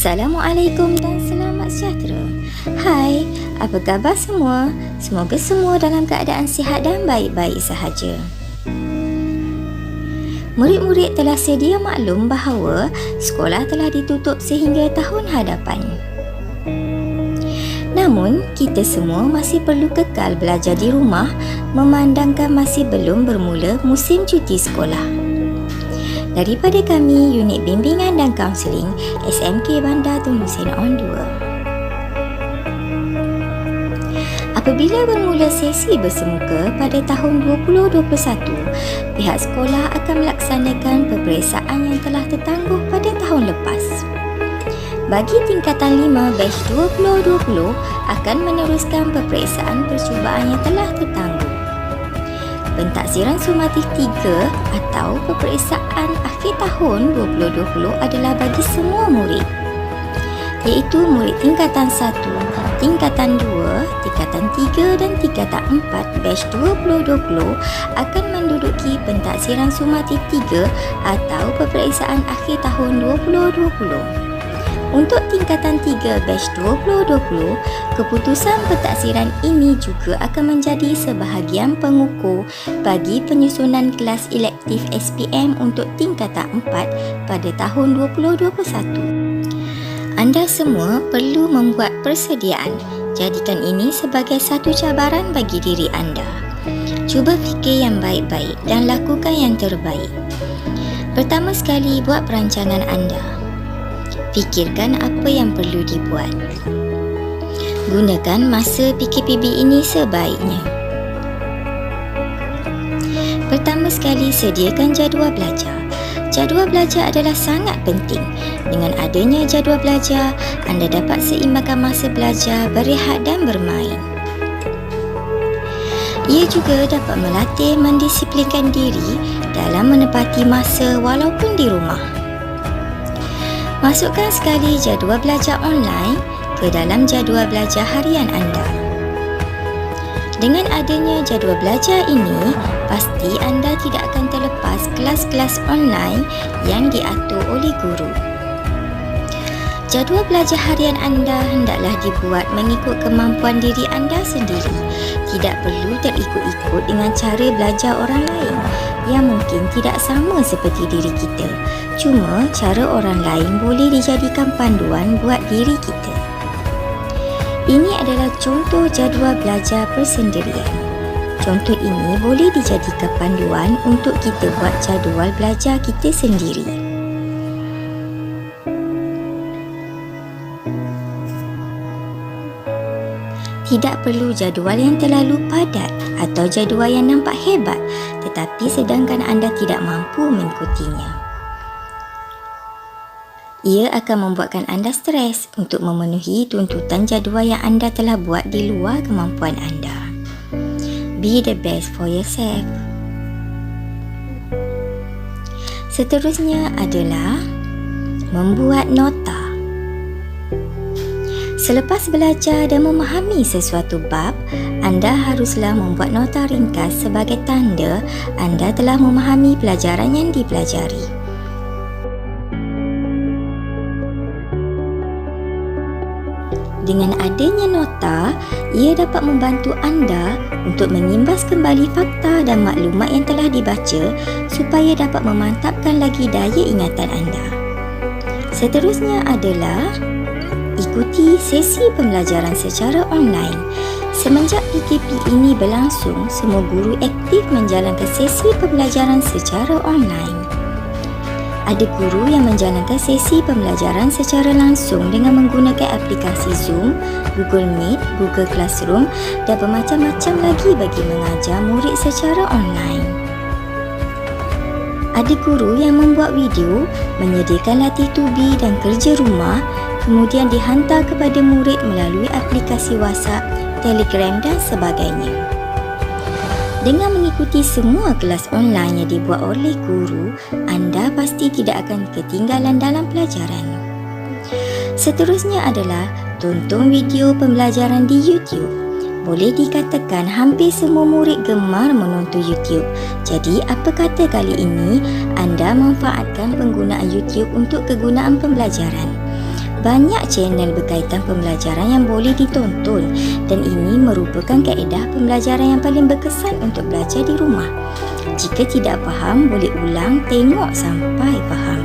Assalamualaikum dan selamat sejahtera. Hai, apa khabar semua? Semoga semua dalam keadaan sihat dan baik-baik sahaja. Murid-murid telah sedia maklum bahawa sekolah telah ditutup sehingga tahun hadapan. Namun, kita semua masih perlu kekal belajar di rumah memandangkan masih belum bermula musim cuti sekolah. Daripada kami, Unit Bimbingan dan Kaunseling SMK Bandar Tun Hussein On 2. Apabila bermula sesi bersemuka pada tahun 2021, pihak sekolah akan melaksanakan peperiksaan yang telah tertangguh pada tahun lepas. Bagi tingkatan 5 batch 2020 akan meneruskan peperiksaan percubaan yang telah tertangguh. Pentaksiran sumatif 3 atau peperiksaan akhir tahun 2020 adalah bagi semua murid, iaitu murid tingkatan 1, tingkatan 2, tingkatan 3 dan tingkatan 4 batch 2020 akan menduduki pentaksiran sumatif 3 atau peperiksaan akhir tahun 2020. Untuk tingkatan 3 batch 2020, keputusan pentaksiran ini juga akan menjadi sebahagian pengukur bagi penyusunan kelas elektif SPM untuk tingkatan 4 pada tahun 2021. Anda semua perlu membuat persediaan. Jadikan ini sebagai satu cabaran bagi diri anda. Cuba fikir yang baik-baik dan lakukan yang terbaik. Pertama sekali, buat perancangan anda. Fikirkan apa yang perlu dibuat. Gunakan masa PKPB ini sebaiknya. Pertama sekali, sediakan jadual belajar. Jadual belajar adalah sangat penting. Dengan adanya jadual belajar, anda dapat seimbangkan masa belajar, berehat dan bermain. Ia juga dapat melatih mendisiplinkan diri dalam menepati masa walaupun di rumah. Masukkan sekali jadual belajar online ke dalam jadual belajar harian anda. Dengan adanya jadual belajar ini, pasti anda tidak akan terlepas kelas-kelas online yang diatur oleh guru. Jadual belajar harian anda hendaklah dibuat mengikut kemampuan diri anda sendiri. Tidak perlu terikut-ikut dengan cara belajar orang lain yang mungkin tidak sama seperti diri kita. Cuma cara orang lain boleh dijadikan panduan buat diri kita. Ini adalah contoh jadual belajar persendirian. Contoh ini boleh dijadikan panduan untuk kita buat jadual belajar kita sendiri. Tidak perlu jadual yang terlalu padat atau jadual yang nampak hebat, tetapi sedangkan anda tidak mampu mengikutinya. Ia akan membuatkan anda stres untuk memenuhi tuntutan jadual yang anda telah buat di luar kemampuan anda. Be the best for yourself. Seterusnya adalah membuat nota. Selepas belajar dan memahami sesuatu bab, anda haruslah membuat nota ringkas sebagai tanda anda telah memahami pelajaran yang dipelajari. Dengan adanya nota, ia dapat membantu anda untuk mengimbas kembali fakta dan maklumat yang telah dibaca supaya dapat memantapkan lagi daya ingatan anda. Seterusnya adalah ikuti sesi pembelajaran secara online. Semenjak PKP ini berlangsung, semua guru aktif menjalankan sesi pembelajaran secara online. Ada guru yang menjalankan sesi pembelajaran secara langsung dengan menggunakan aplikasi Zoom, Google Meet, Google Classroom dan bermacam-macam lagi bagi mengajar murid secara online. Ada guru yang membuat video, menyediakan latih tubi dan kerja rumah, kemudian dihantar kepada murid melalui aplikasi WhatsApp, Telegram dan sebagainya. Dengan mengikuti semua kelas online yang dibuat oleh guru, anda pasti tidak akan ketinggalan dalam pelajaran. Seterusnya adalah tonton video pembelajaran di YouTube. Boleh dikatakan hampir semua murid gemar menonton YouTube. Jadi, apa kata kali ini anda manfaatkan penggunaan YouTube untuk kegunaan pembelajaran. Banyak channel berkaitan pembelajaran yang boleh ditonton dan ini merupakan kaedah pembelajaran yang paling berkesan untuk belajar di rumah. Jika tidak faham, boleh ulang tengok sampai faham.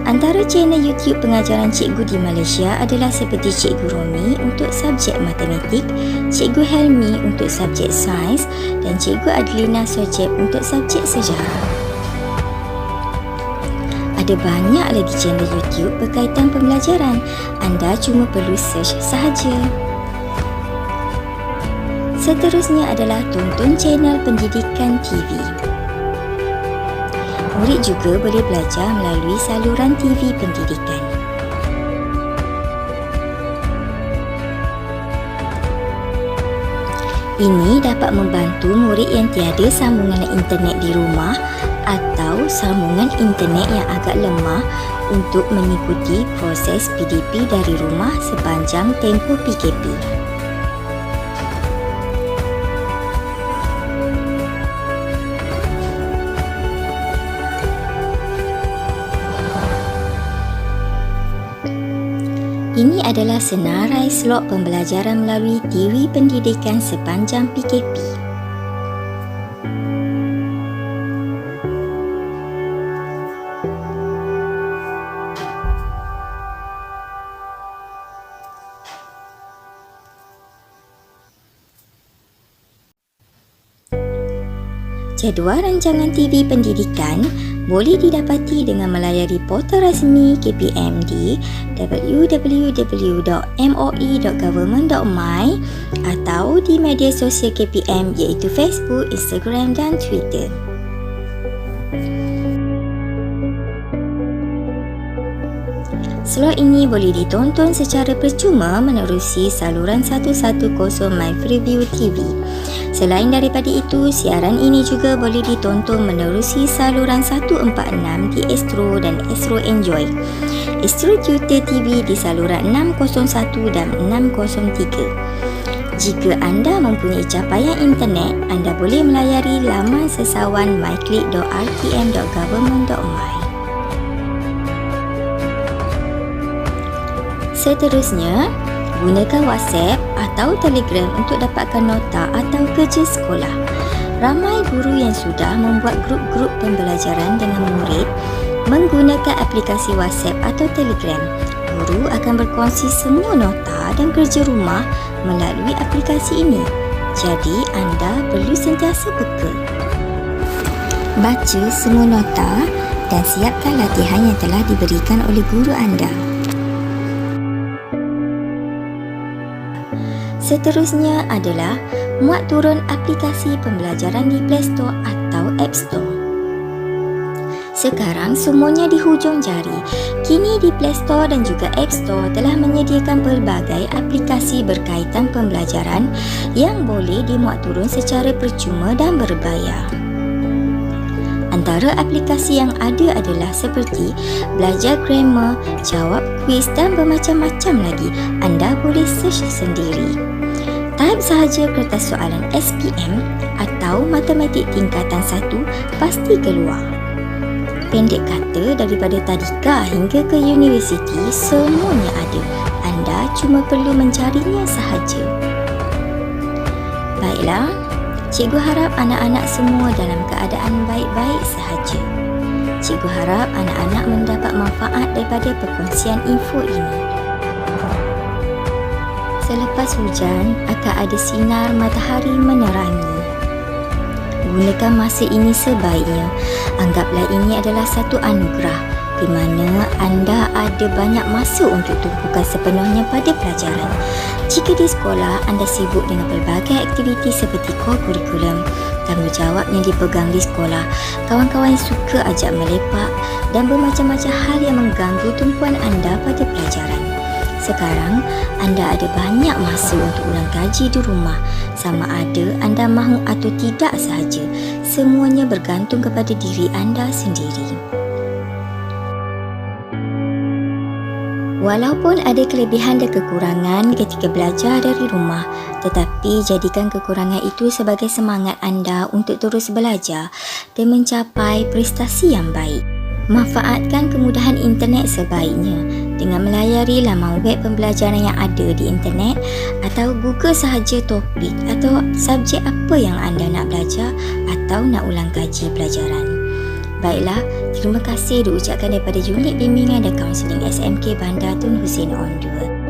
Antara channel YouTube pengajaran cikgu di Malaysia adalah seperti Cikgu Romi untuk subjek matematik, Cikgu Helmi untuk subjek sains dan Cikgu Adlina Sojeb untuk subjek sejarah. Ada banyak lagi channel YouTube berkaitan pembelajaran. Anda cuma perlu search sahaja. Seterusnya adalah tonton channel pendidikan TV. Murid juga boleh belajar melalui saluran TV pendidikan. Ini dapat membantu murid yang tiada sambungan internet di rumah atau sambungan internet yang agak lemah untuk mengikuti proses PDP dari rumah sepanjang tempoh PKP. Ini adalah senarai slot pembelajaran melalui TV pendidikan sepanjang PKP. Jadual rancangan TV pendidikan boleh didapati dengan melayari portal rasmi KPM di www.moi.government.my atau di media sosial KPM iaitu Facebook, Instagram dan Twitter. Slot ini boleh ditonton secara percuma menerusi saluran 110 My Freeview TV. Selain daripada itu, siaran ini juga boleh ditonton menerusi saluran 146 di Astro dan Astro Enjoy. Astro Tutor TV di saluran 601 dan 603. Jika anda mempunyai capaian internet, anda boleh melayari laman sesawan myclick.rtm.government.my. Seterusnya, gunakan WhatsApp atau Telegram untuk dapatkan nota atau kerja sekolah. Ramai guru yang sudah membuat grup-grup pembelajaran dengan murid menggunakan aplikasi WhatsApp atau Telegram. Guru akan berkongsi semua nota dan kerja rumah melalui aplikasi ini. Jadi, anda perlu sentiasa peka. Baca semua nota dan siapkan latihan yang telah diberikan oleh guru anda. Seterusnya adalah muat turun aplikasi pembelajaran di Play Store atau App Store. Sekarang semuanya di hujung jari. Kini di Play Store dan juga App Store telah menyediakan pelbagai aplikasi berkaitan pembelajaran yang boleh dimuat turun secara percuma dan berbayar. Antara aplikasi yang ada adalah seperti belajar grammar, jawab kuis dan bermacam-macam lagi. Anda boleh search sendiri. Type sahaja kertas soalan SPM atau matematik tingkatan 1 pasti keluar. Pendek kata, daripada tadika hingga ke universiti, semuanya ada. Anda cuma perlu mencarinya sahaja. Baiklah, cikgu harap anak-anak semua dalam keadaan baik-baik sahaja. Cikgu harap anak-anak mendapat manfaat daripada perkongsian info ini. Selepas hujan, akan ada sinar matahari menerangi. Gunakan masa ini sebaiknya. Anggaplah ini adalah satu anugerah di mana anda ada banyak masa untuk tumpukan sepenuhnya pada pelajaran. Jika di sekolah, anda sibuk dengan pelbagai aktiviti seperti core kurikulum, tanggungjawab yang dipegang di sekolah, kawan-kawan yang suka ajak melepak dan bermacam-macam hal yang mengganggu tumpuan anda pada pelajaran. Sekarang, anda ada banyak masa untuk ulang kaji di rumah. Sama ada anda mahu atau tidak sahaja, semuanya bergantung kepada diri anda sendiri. Walaupun ada kelebihan dan kekurangan ketika belajar dari rumah, tetapi jadikan kekurangan itu sebagai semangat anda untuk terus belajar dan mencapai prestasi yang baik. Manfaatkan kemudahan internet sebaiknya. dengan melayari laman web pembelajaran yang ada di internet atau Google sahaja topik atau subjek apa yang anda nak belajar atau nak ulang kaji pelajaran. Baiklah, terima kasih diucapkan daripada Unit Bimbingan dan Kaunseling SMK Bandar Tun Hussein On 2.